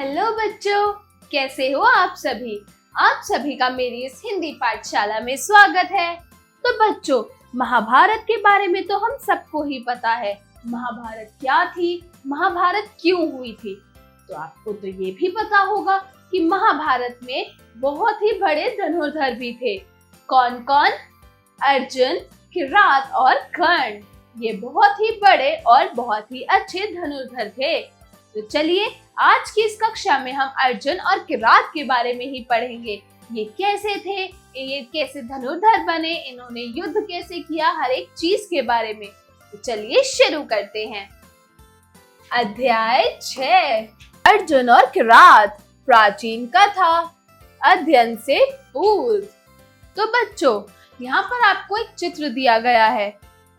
Hello बच्चों, कैसे हो आप सभी। आप सभी का मेरी इस हिंदी पाठशाला में स्वागत है। तो बच्चों, महाभारत के बारे में तो हम सबको ही पता है। महाभारत क्या थी, महाभारत क्यों हुई थी। तो आपको तो ये भी पता होगा कि महाभारत में बहुत ही बड़े धनुर्धर भी थे। कौन कौन? अर्जुन, किरात और कर्ण। ये बहुत ही बड़े और बहुत ही अच्छे धनुर्धर थे। तो चलिए, आज की इस कक्षा में हम अर्जुन और किरात के बारे में ही पढ़ेंगे। ये कैसे थे, ये कैसे धनुर्धर बने, इन्होंने युद्ध कैसे किया, हर एक चीज के बारे में। तो चलिए शुरू करते हैं। अध्याय 6, अर्जुन और किरात, प्राचीन कथा, अध्ययन से पूर्व। तो बच्चों, यहाँ पर आपको एक चित्र दिया गया है।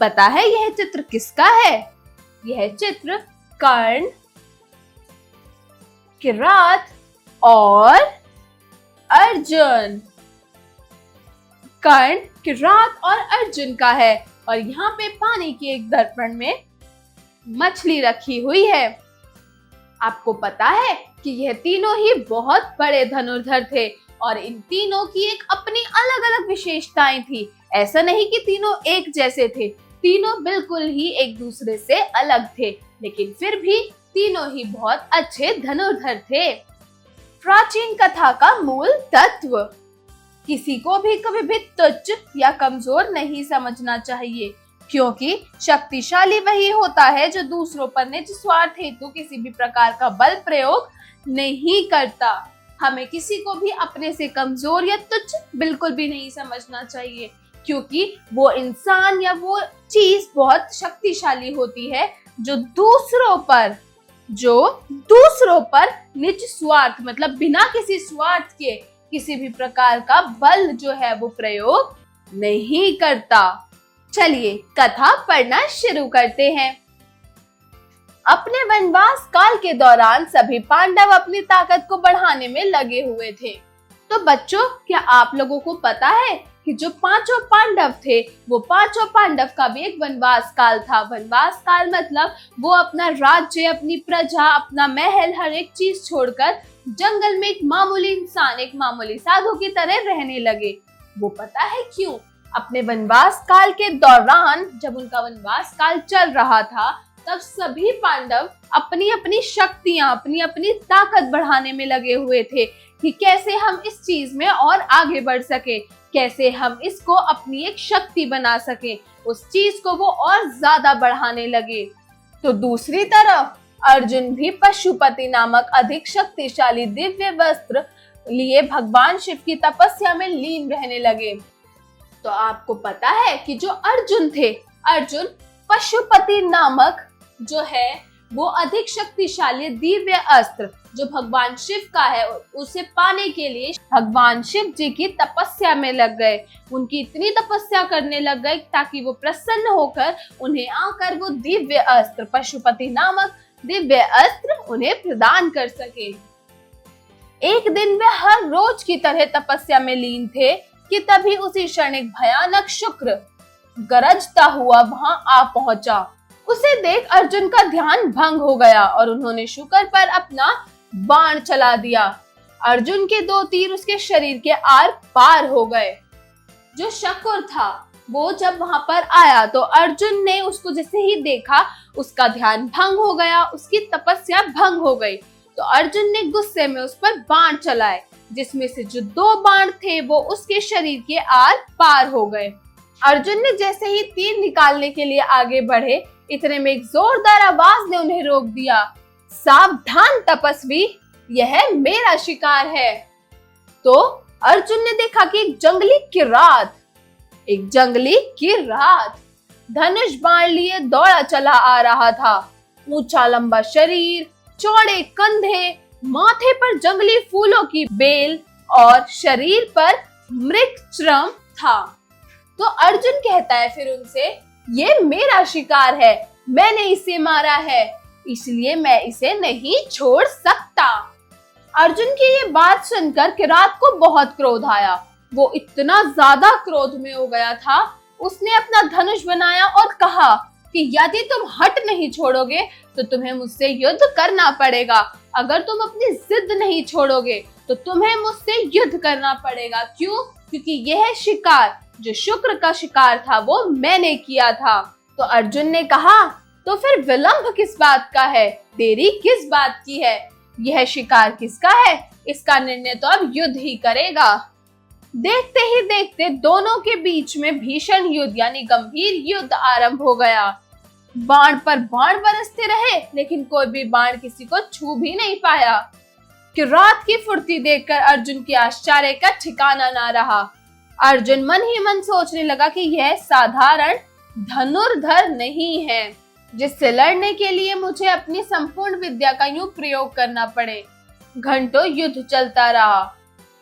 पता है यह चित्र किसका है? यह चित्र कर्ण, किरात और अर्जुन, कर्ण, किरात और अर्जुन का है। और यहाँ पे पानी के एक दर्पण में मछली रखी हुई है। आपको पता है कि यह तीनों ही बहुत बड़े धनुर्धर थे और इन तीनों की एक अपनी अलग अलग विशेषताएं थी। ऐसा नहीं कि तीनों एक जैसे थे, तीनों बिल्कुल ही एक दूसरे से अलग थे, लेकिन फिर भी तीनों ही बहुत अच्छे धनुर्धर थे। प्राचीन कथा का मूल तत्व। किसी को भी कभी भी तुच्छ या कमजोर नहीं समझना चाहिए, क्योंकि शक्तिशाली वही होता है जो दूसरों पर निज स्वार्थ हेतु किसी भी प्रकार का बल प्रयोग नहीं करता। हमें किसी को भी अपने से कमजोर या तुच्छ बिल्कुल भी नहीं समझना चाहिए, क्योंकि वो इंसान या वो चीज बहुत शक्तिशाली होती है जो दूसरों पर निज स्वार्थ मतलब बिना किसी स्वार्थ के किसी भी प्रकार का बल जो है वो प्रयोग नहीं करता। चलिए कथा पढ़ना शुरू करते हैं। अपने वनवास काल के दौरान सभी पांडव अपनी ताकत को बढ़ाने में लगे हुए थे। तो बच्चों, क्या आप लोगों को पता है कि जो पांचों पांडव थे, वो पांचों पांडव का भी एक वनवास काल था। वनवास काल मतलब वो अपना राज्य, अपनी प्रजा, अपना महल, हर एक चीज छोड़कर जंगल में एक मामूली इंसान, एक मामूली साधु की तरह रहने लगे। वो पता है क्यों? अपने वनवास काल के दौरान, जब उनका वनवास काल चल रहा था, तब सभी पांडव अपनी अपनी शक्तियां, अपनी अपनी ताकत बढ़ाने में लगे हुए थे कि कैसे हम इस चीज में और आगे बढ़ सके, कैसे हम इसको अपनी एक शक्ति बना सके। उस चीज को वो और ज्यादा बढ़ाने लगे। तो दूसरी तरफ अर्जुन भी पशुपति नामक अधिक शक्तिशाली दिव्य वस्त्र लिए भगवान शिव की तपस्या में लीन रहने लगे। तो आपको पता है कि जो अर्जुन थे, अर्जुन पशुपति नामक जो है वो अधिक शक्तिशाली दिव्य अस्त्र जो भगवान शिव का है, उसे पाने के लिए भगवान शिव जी की तपस्या में लग गए। उनकी इतनी तपस्या करने लग गए ताकि वो प्रसन्न होकर उन्हें आकर वो दिव्य अस्त्र, पशुपति नामक दिव्य अस्त्र उन्हें प्रदान कर सके। एक दिन वे हर रोज की तरह तपस्या में लीन थे कि तभी उसी क्षण एक भयानक शुक्र गरजता हुआ वहां आ पहुंचा। उसे देख अर्जुन का ध्यान भंग हो गया और उन्होंने शुक्र पर अपना बाण चला दिया। अर्जुन के 2 तीर उसके शरीर के आर पार हो गए। जो शुक्र था वो जब वहां पर आया तो अर्जुन ने उसको जैसे ही देखा, उसका ध्यान भंग हो गया, उसकी तपस्या भंग हो गई। तो अर्जुन ने गुस्से में उस पर बाण चलाए, जिसमें से जो 2 बाण थे वो उसके शरीर के आर पार हो गए। अर्जुन ने जैसे ही तीर निकालने के लिए आगे बढ़े, इतने में एक जोरदार आवाज ने उन्हें रोक दिया। सावधान तपस्वी, यह मेरा शिकार है। तो अर्जुन ने देखा कि एक जंगली किरात धनुष बाण लिए दौड़ा चला आ रहा था। ऊंचा लंबा शरीर, चौड़े कंधे, माथे पर जंगली फूलों की बेल और शरीर पर मृगचर्म था। तो अर्जुन कहता है फिर उनसे, ये मेरा शिकार है, मैंने इसे मारा है, इसलिए मैं इसे नहीं छोड़ सकता। अर्जुन की ये बात सुनकर किरात को बहुत क्रोध आया। वो इतना ज्यादा क्रोध में हो गया था, उसने अपना धनुष बनाया और कहा, कि यदि तुम हट नहीं छोड़ोगे तो तुम्हें मुझसे युद्ध करना पड़ेगा। अगर तुम अपनी जिद नहीं छोड़ोगे तो तुम्हें मुझसे युद्ध करना पड़ेगा। क्यों? क्योंकि यह शिकार जो शुक्र का शिकार था वो मैंने किया था। तो अर्जुन ने कहा, तो फिर विलंब किस बात का है, देरी किस बात की है? यह शिकार किसका है, इसका निर्णय तो अब युद्ध ही करेगा। देखते ही देखते दोनों के बीच में भीषण युद्ध यानी गंभीर युद्ध आरंभ हो गया। बाण पर बाण बरसते रहे लेकिन कोई भी बाण किसी को छू भी नहीं पाया। किरात की फुर्ती देखकर अर्जुन के आश्चर्य का ठिकाना ना रहा। अर्जुन मन ही मन सोचने लगा कि यह साधारण धनुर्धर नहीं है जिससे लड़ने के लिए मुझे अपनी संपूर्ण विद्या का यूं प्रयोग करना पड़े। घंटों युद्ध चलता रहा।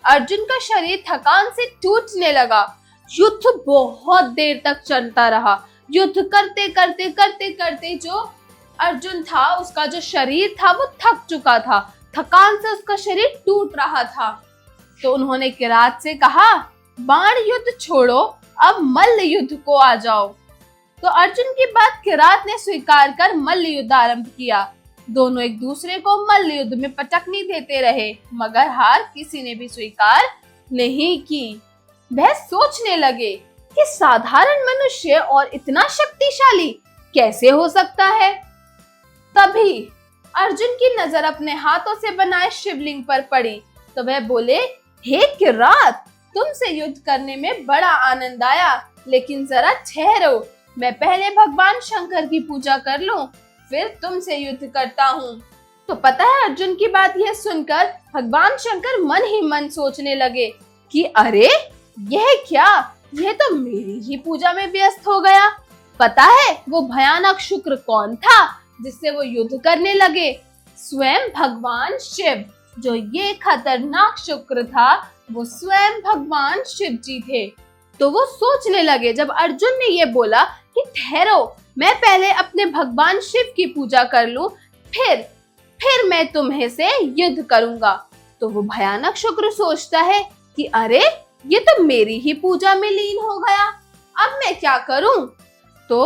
अर्जुन का शरीर थकान से टूटने लगा। युद्ध बहुत देर तक चलता रहा। युद्ध करते करते करते करते जो अर्जुन था उसका जो शरीर था वो थक चुका था। थकान से उसका शरीर टूट रहा था। तो उन्होंने किरात से कहा, बाण युद्ध छोड़ो, अब मल्ल युद्ध को आ जाओ। तो अर्जुन की बात किरात ने स्वीकार कर मल्ल युद्ध आरंभ किया। दोनों एक दूसरे को मल्ल युद्ध में पटकनी देते रहे मगर हार किसी ने भी स्वीकार नहीं की। वह सोचने लगे कि साधारण मनुष्य और इतना शक्तिशाली कैसे हो सकता है। तभी अर्जुन की नजर अपने हाथों से बनाए शिवलिंग पर पड़ी तो वह बोले, हे किरात, तुमसे युद्ध करने में बड़ा आनंद आया, लेकिन जरा ठहरो, मैं पहले भगवान शंकर की पूजा कर लूं, फिर तुमसे युद्ध करता हूँ। तो पता है अर्जुन की बात यह सुनकर भगवान शंकर मन ही मन सोचने लगे कि अरे यह क्या, यह तो मेरी ही पूजा में व्यस्त हो गया। पता है वो भयानक शुक्र कौन था जिससे वो युद्ध करने लगे? स्वयं भगवान शिव। जो ये खतरनाक शुक्र था वो स्वयं भगवान शिव जी थे। तो वो सोचने लगे, जब अर्जुन ने ये बोला कि ठहरो, मैं पहले अपने भगवान शिव की पूजा कर लूं, फिर मैं तुम्हें से युद्ध करूंगा। तो वो भयानक शुक्र सोचता है कि अरे ये तो मेरी ही पूजा में लीन हो गया, अब मैं क्या करूं? तो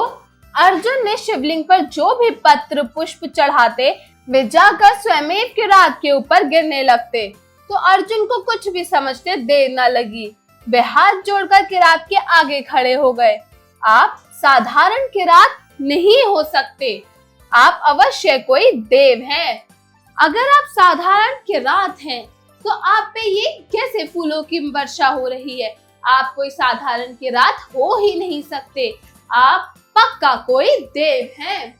अर्जुन ने शिवलिंग पर जो भी पत्र पुष्प चढ़ाते वे जाकर स्वयं किरात के ऊपर गिरने लगते। तो अर्जुन को कुछ भी समझते देर न लगी। वे हाथ जोड़कर किरात के आगे खड़े हो गए। आप साधारण किरात नहीं हो सकते, आप अवश्य कोई देव हैं। अगर आप साधारण किरात हैं तो आप पे ये कैसे फूलों की वर्षा हो रही है? आप कोई साधारण किरात हो ही नहीं सकते, आप पक्का कोई देव हैं।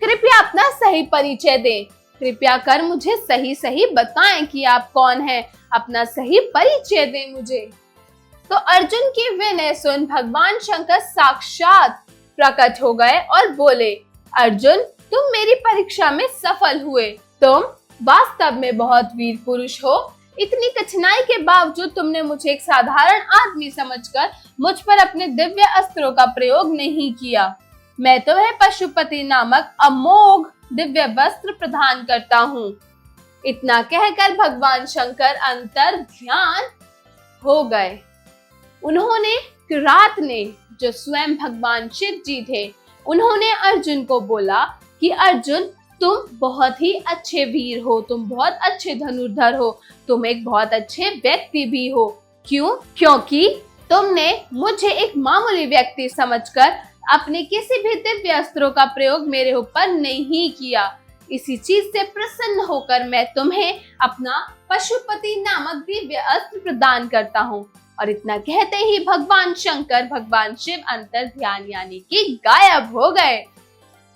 कृपया अपना सही परिचय दें। कृपया कर मुझे सही सही बताएं कि आप कौन हैं। अपना सही परिचय दें मुझे। तो अर्जुन की विनय सुन भगवान शंकर साक्षात प्रकट हो गए और बोले, अर्जुन तुम मेरी परीक्षा में सफल हुए। तुम वास्तव में बहुत वीर पुरुष हो। इतनी कठिनाई के बावजूद तुमने मुझे एक साधारण आदमी समझकर मुझ पर अपने दिव्य अस्त्रों का प्रयोग नहीं किया। मैं तुम्हें पशुपति नामक अमोघ दिव्य वस्त्र प्रदान करता हूँ। इतना कहकर भगवान शंकर अंतर ध्यान हो गए। उन्होंने किरात ने, जो स्वयं भगवान शिव जी थे, उन्होंने अर्जुन को बोला कि अर्जुन तुम बहुत ही अच्छे वीर हो, तुम बहुत अच्छे धनुर्धर हो, तुम एक बहुत अच्छे व्यक्ति भी हो। क्यों? क्योंकि तुमने मुझे एक मामूली व्यक्ति समझकर अपने किसी भी दिव्य अस्त्रों का प्रयोग मेरे ऊपर नहीं किया। इसी चीज से प्रसन्न होकर मैं तुम्हें अपना पशुपति नामक दिव्य अस्त्र प्रदान करता हूँ। और इतना कहते ही भगवान शंकर, भगवान शिव अंतर ध्यान यानी कि गायब हो गए।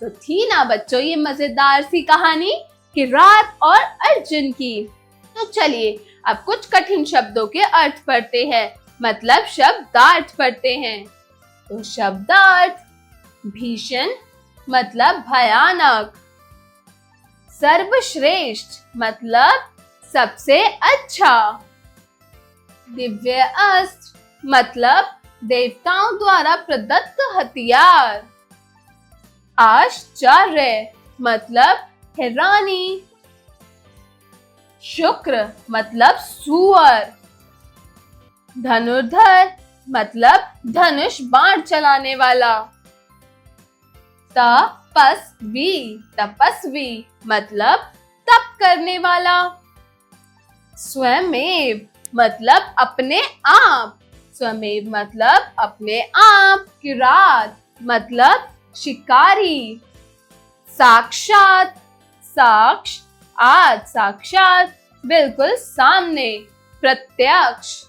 तो थी ना बच्चों ये मजेदार सी कहानी किरात और अर्जुन की। तो चलिए अब कुछ कठिन शब्दों के अर्थ पढ़ते हैं, मतलब शब्दार्थ पढ़ते हैं। तो शब्दार्थ, भीषण मतलब भयानक, सर्वश्रेष्ठ मतलब सबसे अच्छा, दिव्य अस्त्र मतलब देवताओं द्वारा प्रदत्त हथियार, आश्चर्य मतलब हैरानी, शुक्र मतलब सुअर, धनुर्धर मतलब धनुष बाण चलाने वाला, तपस्वी, तपस्वी मतलब तप करने वाला। स्वयमेव मतलब अपने आप, स्वयमेव मतलब अपने आप। किरात मतलब शिकारी। साक्षात, साक्ष आत, साक्षात बिल्कुल सामने, प्रत्यक्ष।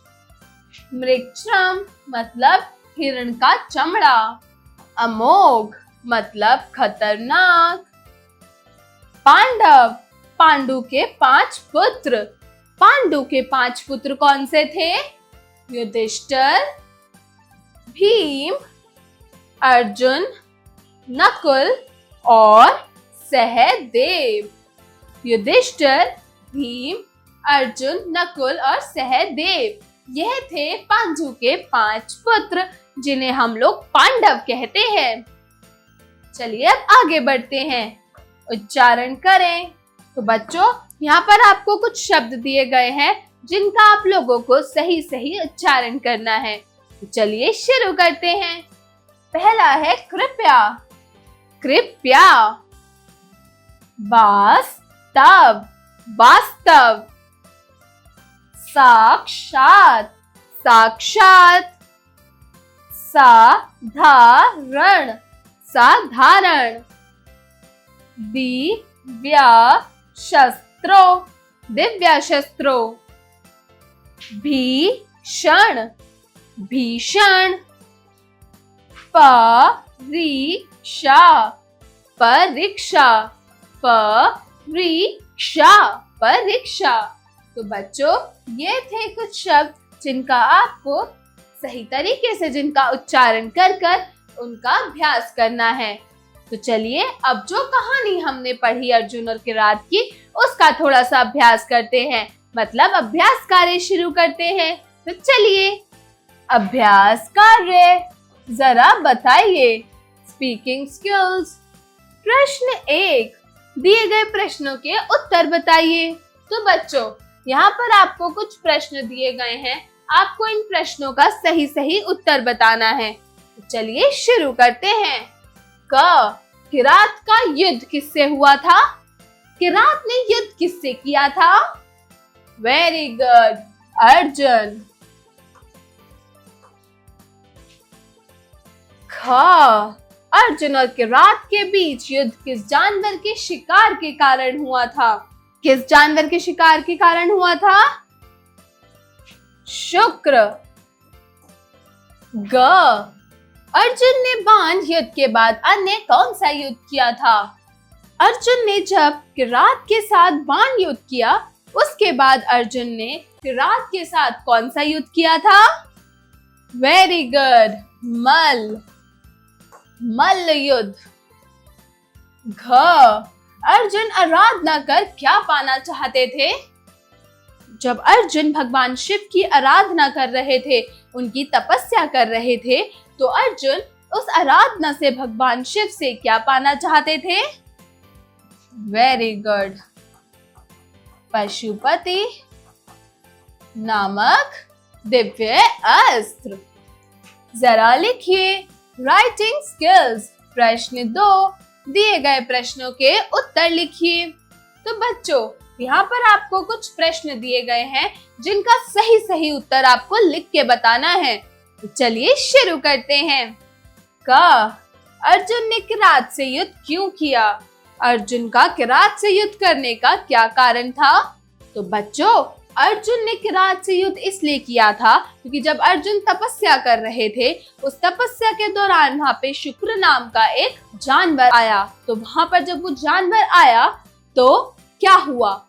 मृक्षम मतलब हिरण का चमड़ा। अमोघ मतलब खतरनाक। पांडव, पांडु के 5 पुत्र। पांडु के 5 पुत्र कौन से थे? युधिष्ठिर, भीम, अर्जुन, नकुल और सहदेव। युधिष्ठिर, भीम, अर्जुन, नकुल और सहदेव, यह थे पांडु के 5 पुत्र जिन्हें हम लोग पांडव कहते हैं। चलिए अब आगे बढ़ते हैं, उच्चारण करें। तो बच्चों, यहाँ पर आपको कुछ शब्द दिए गए हैं जिनका आप लोगों को सही सही उच्चारण करना है। तो चलिए शुरू करते हैं। पहला है कृपया। कृपया। वास्तव, वास्तव। साक्षात, साक्षात। साधारण, साधारण। दिव्यास्त्रो, दिव्यास्त्रो। भीषण, भीषण। परीक्षा, परीक्षा, परीक्षा, परीक्षा। तो बच्चों, ये थे कुछ शब्द जिनका आपको सही तरीके से जिनका उच्चारण कर कर उनका अभ्यास करना है। तो चलिए अब जो कहानी हमने पढ़ी अर्जुन और किरात की, उसका थोड़ा सा अभ्यास करते हैं, मतलब अभ्यास कार्य शुरू करते हैं। तो चलिए, अभ्यास कार्य जरा बताइए। Speaking skills. प्रश्न 1, दिए गए प्रश्नों के उत्तर बताइए। तो बच्चों, यहाँ पर आपको कुछ प्रश्न दिए गए हैं, आपको इन प्रश्नों का सही सही उत्तर बताना है। तो चलिए शुरू करते हैं। क, किरात का युद्ध किससे हुआ था? किरात ने युद्ध किससे किया था? Very good, Arjun. ख, अर्जुन और किरात के बीच युद्ध किस जानवर के शिकार के कारण हुआ था? किस जानवर के शिकार के कारण हुआ था? शुक्र। ग, अर्जुन ने बाण युद्ध के बाद अन्य कौन सा युद्ध किया था? अर्जुन ने जब किरात के साथ बाण युद्ध किया, उसके बाद अर्जुन ने किरात के साथ कौन सा युद्ध किया था? वेरी गुड, मल्ल, मल्ल युद्ध। घ, अर्जुन आराधना कर क्या पाना चाहते थे? जब अर्जुन भगवान शिव की आराधना कर रहे थे, उनकी तपस्या कर रहे थे, तो अर्जुन उस आराधना से भगवान शिव से क्या पाना चाहते थे? वेरी गुड, पशुपति नामक दिव्य अस्त्र। जरा लिखिए। Writing skills. प्रश्न 2, दिए गए प्रश्नों के उत्तर लिखिए। तो बच्चों, यहाँ पर आपको कुछ प्रश्न दिए गए हैं जिनका सही सही उत्तर आपको लिख के बताना है। तो चलिए शुरू करते हैं। क, अर्जुन ने किरात से युद्ध क्यों किया? अर्जुन का किरात से युद्ध करने का क्या कारण था? तो बच्चों, अर्जुन ने किरात से युद्ध इसलिए किया था क्योंकि जब अर्जुन तपस्या कर रहे थे, उस तपस्या के दौरान वहाँ पे शुक्र नाम का एक जानवर आया। तो वहाँ पर जब वो जानवर आया तो क्या हुआ?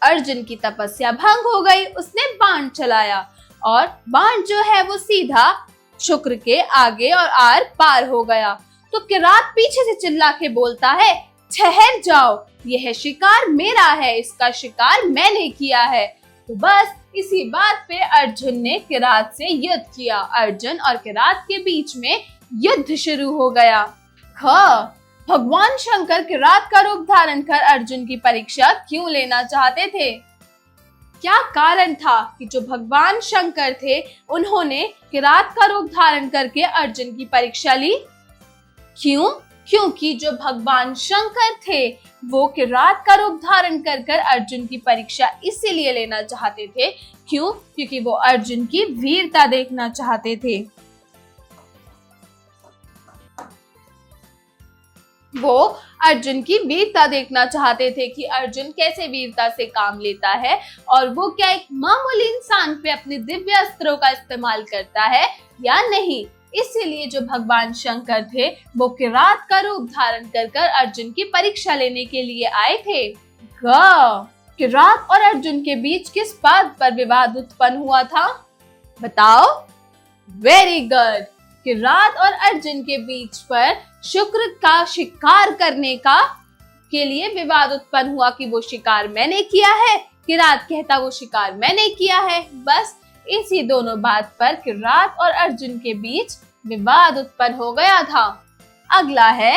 अर्जुन की तपस्या भंग हो गई। उसने बाण चलाया और बाण जो है वो सीधा शुक्र के आगे और आर पार हो गया। तो किरात पीछे से चिल्ला के बोलता है, ठहर जाओ, यह शिकार मेरा है, इसका शिकार मैंने किया है। तो बस इसी बात पे अर्जुन ने किरात से युद्ध किया। अर्जुन और किरात के बीच में युद्ध शुरू हो गया। ख, भगवान शंकर किरात का रूप धारण कर अर्जुन की परीक्षा क्यों लेना चाहते थे? क्या कारण था कि जो भगवान शंकर थे, उन्होंने किरात का रूप धारण करके अर्जुन की परीक्षा ली? क्यों? क्योंकि जो भगवान शंकर थे वो किरात का रूप धारण कर कर अर्जुन की परीक्षा इसीलिए लेना चाहते थे। क्यों? क्योंकि वो अर्जुन की वीरता देखना चाहते थे। वो अर्जुन की वीरता देखना चाहते थे कि अर्जुन कैसे वीरता से काम लेता है और वो क्या एक मामूली इंसान पे अपने दिव्य अस्त्रों का इस्तेमाल करता है या नहीं। इसीलिए जो भगवान शंकर थे वो किरात का रूप धारण कर कर अर्जुन की परीक्षा लेने के लिए आए थे। किरात और अर्जुन के बीच किस बात पर विवाद उत्पन्न हुआ था? बताओ। Very good. किरात और अर्जुन के बीच पर शुक्र का शिकार करने के लिए विवाद उत्पन्न हुआ कि वो शिकार मैंने किया है, किरात कहता वो शिकार मैंने किया है। बस इसी दोनों बात पर किरात और अर्जुन के बीच विवाद उत्पन्न हो गया था। अगला है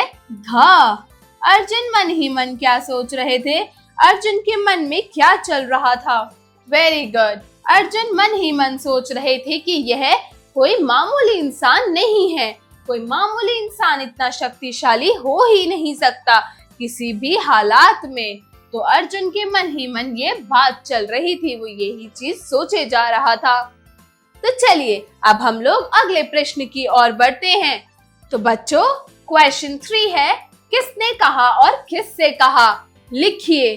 अर्जुन मन ही मन क्या सोच रहे थे? अर्जुन के मन में क्या चल रहा था? Very good. अर्जुन मन ही मन सोच रहे थे कि यह कोई मामूली इंसान नहीं है। कोई मामूली इंसान इतना शक्तिशाली हो ही नहीं सकता किसी भी हालात में। तो अर्जुन के मन ही मन ये बात चल रही थी, वो यही चीज सोचे जा रहा था। तो चलिए अब हम लोग अगले प्रश्न की ओर बढ़ते हैं। तो बच्चों क्वेश्चन 3 है, किसने कहा और किससे कहा? लिखिए।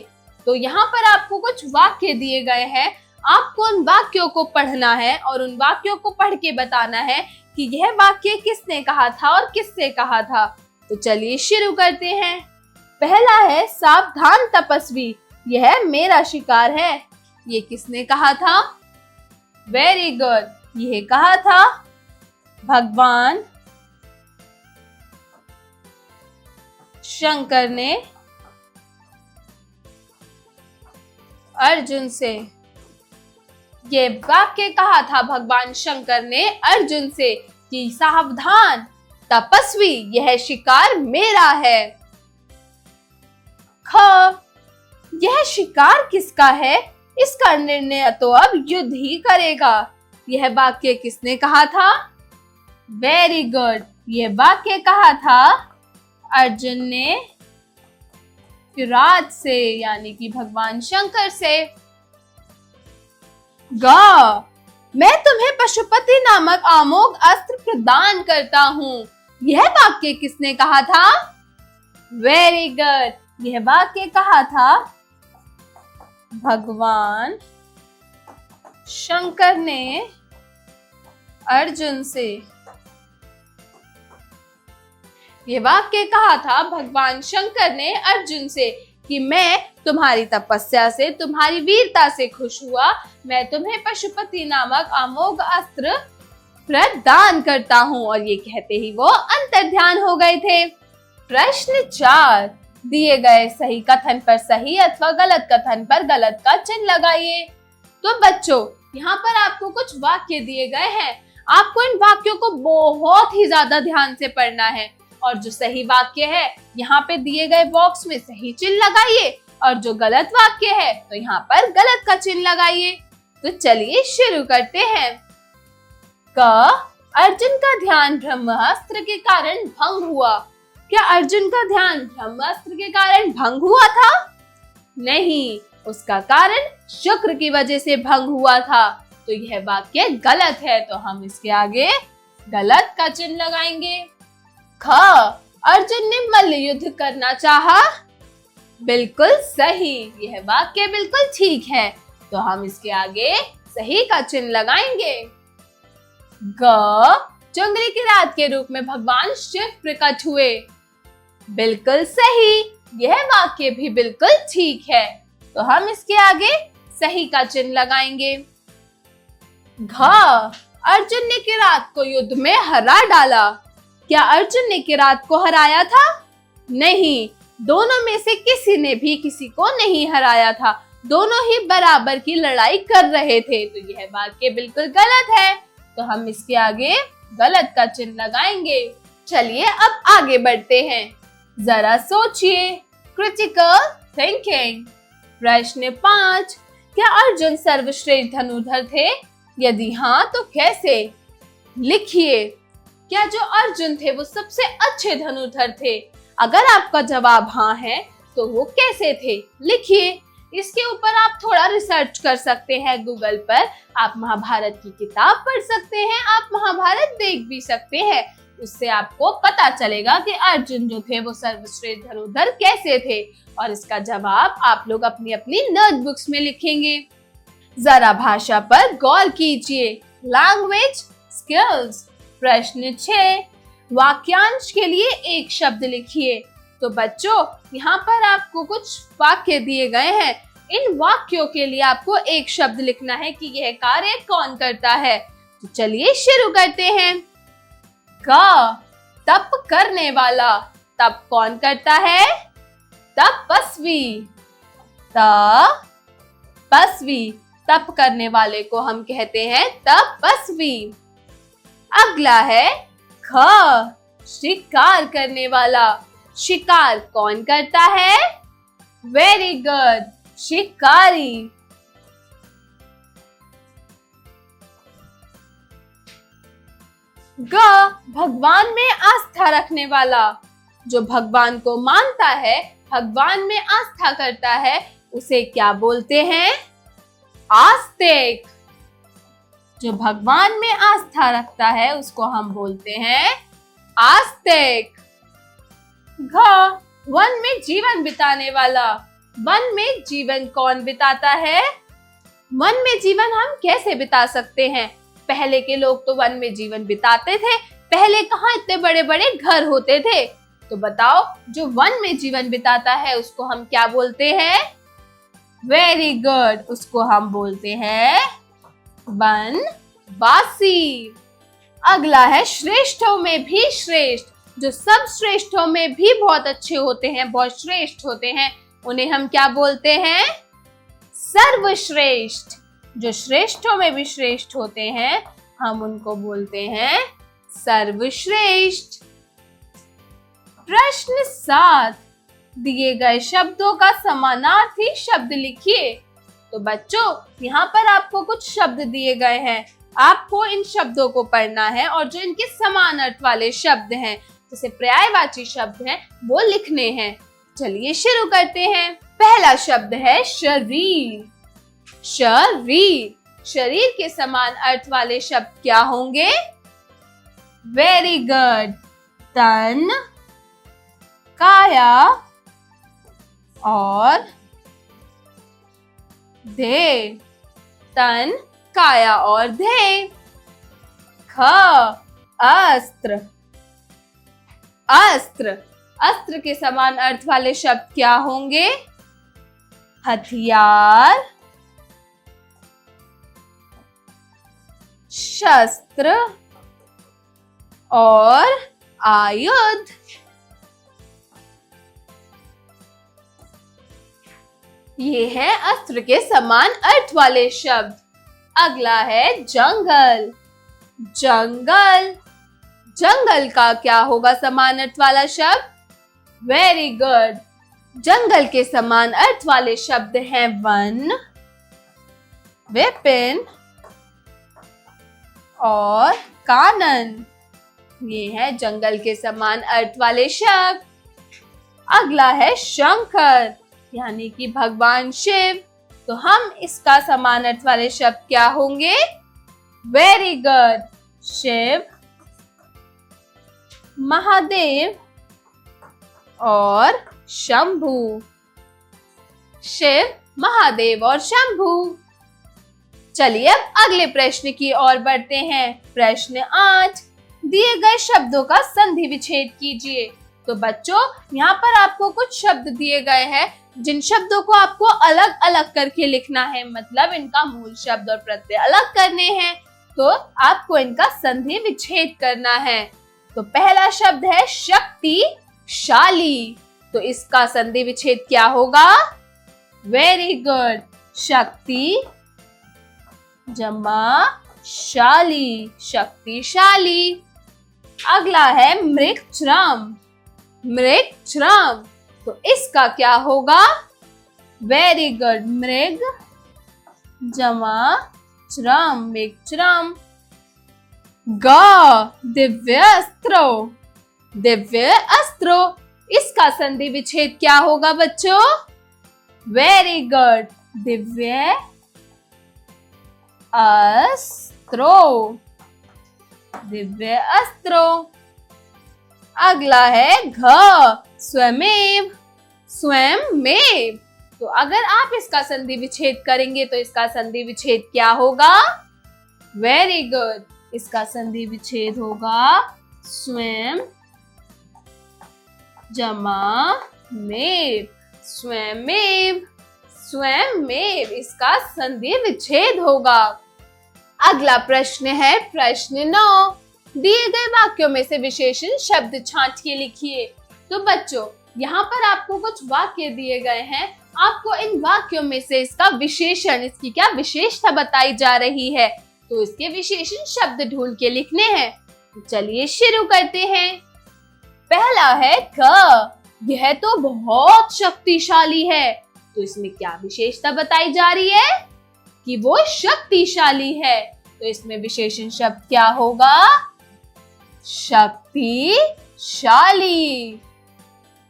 तो यहाँ पर आपको कुछ वाक्य दिए गए हैं, आपको उन वाक्यों को पढ़ना है और उन वाक्यों को पढ़ के बताना है कि यह वाक्य किसने कहा था और किससे कहा था। तो चलिए शुरू करते हैं। पहला है सावधान तपस्वी, यह मेरा शिकार है। ये किसने कहा था? वेरी गुड, यह कहा था भगवान शंकर ने अर्जुन से। ये वाक्य कहा था भगवान शंकर ने अर्जुन से कि सावधान तपस्वी, यह शिकार मेरा है। यह शिकार किसका है? इसका निर्णय तो अब युद्ध ही करेगा। यह वाक्य किसने कहा था? वेरी गुड, यह वाक्य कहा था अर्जुन ने किरात से, यानी कि भगवान शंकर से। मैं तुम्हें पशुपति नामक अमोघ अस्त्र प्रदान करता हूँ। यह वाक्य किसने कहा था? वेरी गुड, यह वाक्य कहा था भगवान शंकर ने अर्जुन से। यह वाक्य कहा था भगवान शंकर ने अर्जुन से कि मैं तुम्हारी तपस्या से, तुम्हारी वीरता से खुश हुआ, मैं तुम्हें पशुपति नामक अमोघ अस्त्र प्रदान करता हूँ। और ये कहते ही वो अंतर्ध्यान हो गए थे। प्रश्न 4, दिए गए सही कथन पर सही अथवा गलत कथन पर गलत का चिन्ह लगाइए। तो बच्चों यहाँ पर आपको कुछ वाक्य दिए गए हैं, आपको इन वाक्यों को बहुत ही ज्यादा ध्यान से पढ़ना है और जो सही वाक्य है यहाँ पे दिए गए बॉक्स में सही चिन्ह लगाइए और जो गलत वाक्य है तो यहाँ पर गलत का चिन्ह लगाइए। तो चलिए शुरू करते हैं। अर्जुन का ध्यान ब्रह्मास्त्र के कारण भंग हुआ। क्या अर्जुन का ध्यान ब्रह्मास्त्र के कारण भंग हुआ था? नहीं, उसका कारण शुक्र की वजह से भंग हुआ था। तो यह वाक्य गलत है, तो हम इसके आगे गलत का चिन्ह लगाएंगे। अर्जुन ने मल्ल युद्ध करना चाहा। बिल्कुल सही, यह वाक्य बिल्कुल ठीक है, तो हम इसके आगे सही का चिन्ह लगाएंगे। चुंगली की रात के रूप में भगवान शिव प्रकट हुए। बिल्कुल सही, यह वाक्य भी बिल्कुल ठीक है, तो हम इसके आगे सही का चिन्ह लगाएंगे। अर्जुन ने किरात को युद्ध में हरा डाला। क्या अर्जुन ने किरात को हराया था? नहीं, दोनों में से किसी ने भी किसी को नहीं हराया था, दोनों ही बराबर की लड़ाई कर रहे थे। तो यह वाक्य बिल्कुल गलत है, तो हम इसके आगे गलत का चिन्ह लगाएंगे। चलिए अब आगे बढ़ते हैं, जरा सोचिए, क्रिटिकल थिंकिंग। प्रश्न 5, क्या अर्जुन सर्वश्रेष्ठ धनुर्धर थे? यदि हाँ तो कैसे? लिखिए। क्या जो अर्जुन थे वो सबसे अच्छे धनुर्धर थे? अगर आपका जवाब हाँ है तो वो कैसे थे लिखिए। इसके ऊपर आप थोड़ा रिसर्च कर सकते हैं गूगल पर। आप महाभारत की किताब पढ़ सकते हैं, आप महाभारत देख भी सकते हैं। उससे आपको पता चलेगा कि अर्जुन जो थे वो सर्वश्रेष्ठ धनुर्धर कैसे थे। और इसका जवाब आप लोग अपनी अपनी नोटबुक्स में लिखेंगे। जरा भाषा पर गौर कीजिए। Language skills. प्रश्न 6, वाक्यांश के लिए एक शब्द लिखिए। तो बच्चों, यहाँ पर आपको कुछ वाक्य दिए गए हैं। इन वाक्यों के लिए आपको एक शब्द लिखना है कि यह कार्य कौन करता है। तो चलिए शुरू करते हैं। क, तप करने वाला। तप कौन करता है? तपस्वी। तपस्वी, तप करने वाले को हम कहते हैं तपस्वी। अगला है ख, शिकार करने वाला। शिकार कौन करता है? वेरी गुड, शिकारी। ग, भगवान में आस्था रखने वाला। जो भगवान को मानता है, भगवान में आस्था करता है, उसे क्या बोलते हैं? आस्तिक। जो भगवान में आस्था रखता है उसको हम बोलते हैं आस्तिक। घ, वन में जीवन बिताने वाला। वन में जीवन कौन बिताता है? वन में जीवन हम कैसे बिता सकते हैं? पहले के लोग तो वन में जीवन बिताते थे। पहले कहाँ इतने बड़े बड़े घर होते थे। तो बताओ, जो वन में जीवन बिताता है उसको हम क्या बोलते हैं? वेरी गुड, उसको हम बोलते हैं वनवासी। अगला है श्रेष्ठों में भी श्रेष्ठ। जो सब श्रेष्ठों में भी बहुत अच्छे होते हैं, बहुत श्रेष्ठ होते हैं, उन्हें हम क्या बोलते हैं? सर्वश्रेष्ठ। जो श्रेष्ठों में भी श्रेष्ठ होते हैं हम उनको बोलते हैं सर्वश्रेष्ठ। प्रश्न 7, दिए गए शब्दों का समानार्थी शब्द लिखिए। तो बच्चों, यहाँ पर आपको कुछ शब्द दिए गए हैं। आपको इन शब्दों को पढ़ना है और जो इनके समान अर्थ वाले शब्द हैं, जैसे पर्यायवाची शब्द हैं, वो लिखने हैं। चलिए शुरू करते हैं। पहला शब्द है शरीर। शरीर। शरीर के समान अर्थ वाले शब्द क्या होंगे? वेरी गुड, तन, काया और देह। तन, काया और देह। ख, अस्त्र। अस्त्र। अस्त्र के समान अर्थ वाले शब्द क्या होंगे? हथियार, शस्त्र और आयुध। ये है अस्त्र के समान अर्थ वाले शब्द। अगला है जंगल। जंगल। जंगल का क्या होगा समान अर्थ वाला शब्द? वेरी गुड, जंगल के समान अर्थ वाले शब्द हैं वन, विपिन और कानन। ये है जंगल के समान अर्थ वाले शब्द। अगला है शंकर, यानी कि भगवान शिव। तो हम इसका समान अर्थ वाले शब्द क्या होंगे? वेरी गुड, शिव, महादेव और शंभु। शिव, महादेव और शंभु। चलिए अब अगले प्रश्न की ओर बढ़ते हैं। प्रश्न 8, दिए गए शब्दों का संधि विच्छेद कीजिए। तो बच्चों, यहाँ पर आपको कुछ शब्द दिए गए हैं, जिन शब्दों को आपको अलग अलग करके लिखना है, मतलब इनका मूल शब्द और प्रत्यय अलग करने हैं। तो आपको इनका संधि विच्छेद करना है। तो पहला शब्द है शक्तिशाली। तो इसका संधि विच्छेद क्या होगा? वेरी गुड, शक्ति जमा शाली, शक्तिशाली। अगला है मृगश्रम। मृगश्रम। तो इसका क्या होगा? वेरी गुड, मृग जमा श्रम, मृगश्रम। ग, दिव्य अस्त्रो। दिव्य अस्त्रो। इसका संधि विच्छेद क्या होगा बच्चों? Very good, Divya अस्त्रों, Divya अस्त्रों। अगला है घ, स्वयमेव, स्वयंमेव। तो अगर आप इसका संधि विच्छेद करेंगे तो इसका संधि विच्छेद क्या होगा? वेरी गुड, इसका संधि विच्छेद होगा स्वयं जमा मेव, स्वयमेव, स्वयंमेव, इसका संधि विच्छेद होगा। अगला प्रश्न है प्रश्न 9। दिए गए वाक्यों में से विशेषण शब्द छांट के लिखिए। तो बच्चों, यहाँ पर आपको कुछ वाक्य दिए गए हैं, आपको इन वाक्यों में से इसका विशेषण, इसकी क्या विशेषता बताई जा रही है, तो इसके विशेषण शब्द ढूंढ के लिखने हैं। तो चलिए शुरू करते हैं। पहला है क, यह तो बहुत शक्तिशाली है। तो इसमें क्या विशेषता बताई जा रही है? कि वो शक्तिशाली है। तो इसमें विशेषण शब्द क्या होगा? शक्तिशाली।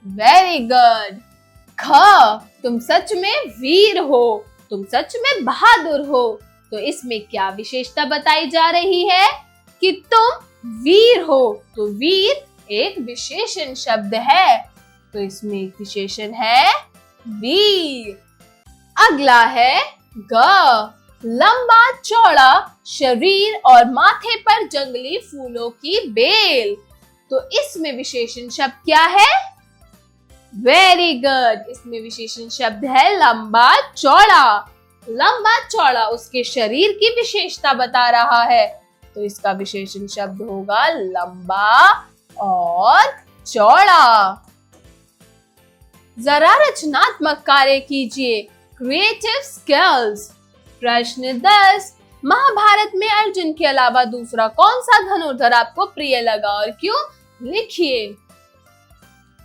Very good. ख, तुम सच में वीर हो, तुम सच में बहादुर हो। तो इसमें क्या विशेषता बताई जा रही है? कि तुम वीर हो। तो वीर एक विशेषण शब्द है, तो इसमें एक विशेषण है वीर। अगला है ग, लंबा चौड़ा शरीर और माथे पर जंगली फूलों की बेल। तो इसमें विशेषण शब्द क्या है? वेरी गुड, इसमें विशेषण शब्द है लंबा चौड़ा। लंबा चौड़ा उसके शरीर की विशेषता बता रहा है, तो इसका विशेषण शब्द होगा लंबा और चौड़ा। जरा रचनात्मक कार्य कीजिए, क्रिएटिव स्किल्स। प्रश्न 10। महाभारत में अर्जुन के अलावा दूसरा कौन सा धनुर्धर आपको प्रिय लगा और क्यों? लिखिए।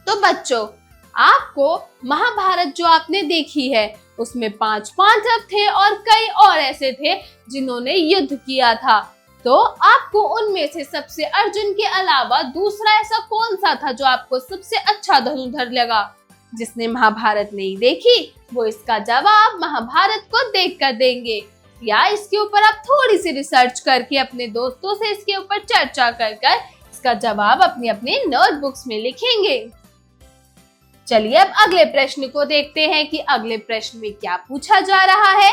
तो बच्चों, आपको महाभारत जो आपने देखी है उसमें 5 पांडव थे और कई और ऐसे थे जिन्होंने युद्ध किया था। तो आपको उनमें से सबसे अर्जुन के अलावा दूसरा ऐसा कौन सा था जो आपको सबसे अच्छा धनुर्धर लगा? जिसने महाभारत नहीं देखी वो इसका जवाब महाभारत को देखकर देंगे, या इसके ऊपर आप थोड़ी सी रिसर्च करके अपने दोस्तों से इसके ऊपर चर्चा कर इसका जवाब अपनी अपनी नोटबुक्स में लिखेंगे। चलिए अब अगले प्रश्न को देखते हैं कि अगले प्रश्न में क्या पूछा जा रहा है।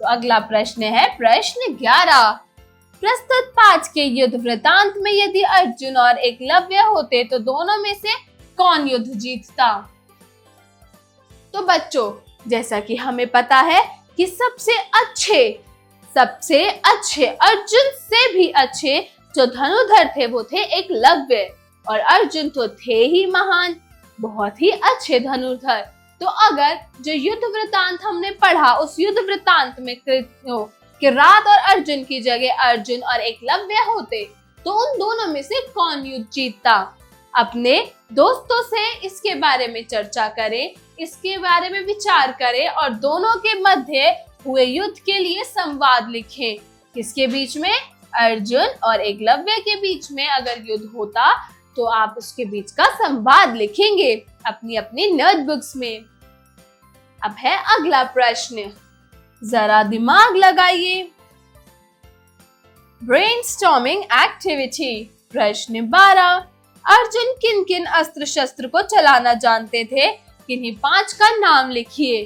तो अगला प्रश्न है प्रश्न 11। प्रस्तुत पाठ के युद्ध वृतांत में यदि अर्जुन और एकलव्य होते तो दोनों में से कौन युद्ध जीतता? तो बच्चों, जैसा कि हमें पता है कि सबसे अच्छे अर्जुन से भी अच्छे जो धनुर्धर थे वो थे एकलव्य, और अर्जुन तो थे ही महान, बहुत ही अच्छे धनुर्धर। तो अगर जो युद्ध वृतांत हमने पढ़ा उस युद्ध वृतांत में किरात और अर्जुन की जगह अर्जुन और एकलव्य होते तो उन दोनों में से कौन युद्ध जीतता? अपने दोस्तों से इसके बारे में चर्चा करें, इसके बारे में विचार करें और दोनों के मध्य हुए युद्ध के लिए संवाद लिखें। किसके बीच में? अर्जुन और एकलव्य के बीच में अगर युद्ध होता तो आप उसके बीच का संवाद लिखेंगे अपनी अपनी नोटबुक्स में। अब है अगला प्रश्न, जरा दिमाग लगाइए। Brainstorming activity. प्रश्न 12। अर्जुन किन किन अस्त्र शस्त्र को चलाना जानते थे? किन्हीं 5 का नाम लिखिए।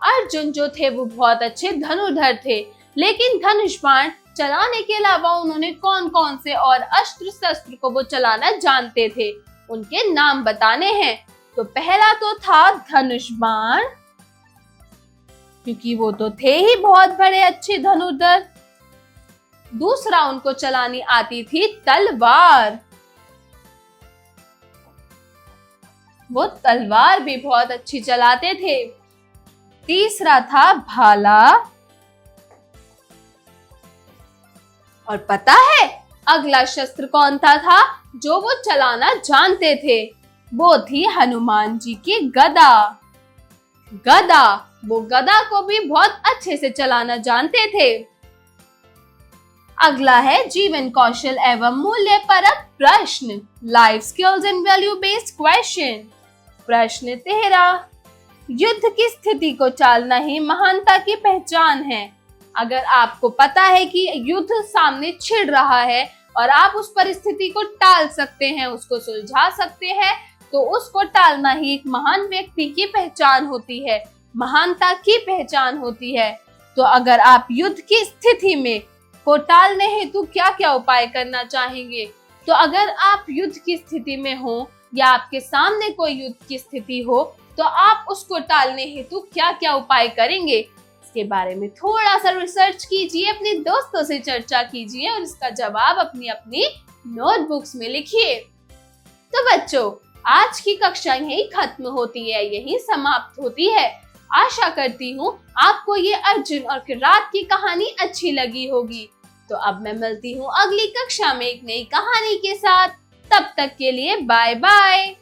अर्जुन जो थे वो बहुत अच्छे धनुर्धर थे, लेकिन धनुष बाण चलाने के अलावा उन्होंने कौन कौन से और अस्त्र शस्त्र को वो चलाना जानते थे, उनके नाम बताने हैं। तो पहला तो था धनुष बाण, क्योंकि वो तो थे ही बहुत बड़े अच्छे धनुर्धर। दूसरा उनको चलानी आती थी तलवार, वो तलवार भी बहुत अच्छी चलाते थे। तीसरा था भाला, और पता है अगला शस्त्र कौन था जो वो चलाना जानते थे? वो थी हनुमान जी की गदा। वो गदा को भी बहुत अच्छे से चलाना जानते थे। अगला है जीवन कौशल एवं मूल्य परक प्रश्न, life skills and value based question. प्रश्न 13, युद्ध की स्थिति को टालना ही महानता की पहचान है। अगर आपको पता है कि युद्ध सामने छिड़ रहा है और आप उस परिस्थिति को टाल सकते हैं, उसको सुलझा सकते हैं, तो उसको टालना ही एक महान व्यक्ति की पहचान होती है, महानता की पहचान होती है। तो अगर आप युद्ध की स्थिति में को टालने हेतु क्या क्या उपाय करना चाहेंगे? तो अगर आप युद्ध की स्थिति में हो या आपके सामने कोई युद्ध की स्थिति हो, तो आप उसको टालने हेतु क्या क्या उपाय करेंगे? इसके बारे में थोड़ा सा रिसर्च कीजिए, अपने दोस्तों से चर्चा कीजिए और इसका जवाब अपनी अपनी नोटबुक्स में लिखिए। तो बच्चों, आज की कक्षा यही खत्म होती है, यही समाप्त होती है। आशा करती हूँ आपको ये अर्जुन और किरात की कहानी अच्छी लगी होगी। तो अब मैं मिलती हूँ अगली कक्षा में एक नई कहानी के साथ। तब तक के लिए बाय बाय।